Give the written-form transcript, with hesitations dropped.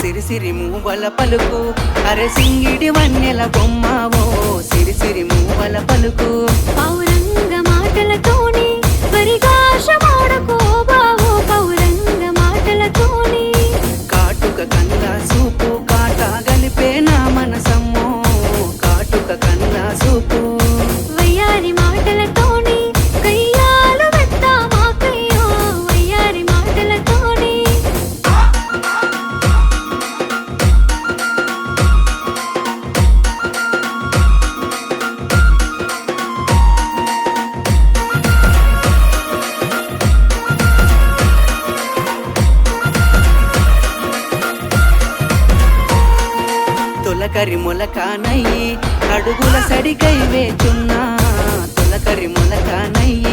సిరి సిరి మూవల పలుకు అరే సింగిడి వన్నెల బొమ్మవో సిరి సిరి మూవల పలుకు పౌరంగ మాటలతోని పరిగాశమాడకో బావో పౌరంగ మాటలతోని కాటుక కళ్ళ సూపు కాటా గలిపే నా మనసమ్మో కాటుక కళ్ళ సూపు వయ్యారి మాటలతోని కయ్యాలు వెత్తా మాకయ్యో వయ్యారి మాటలతోని తొలకరి మొలకానయ్యి అడుగుల సడికై వేచున్నా తొలకరి మొలకానయ్యి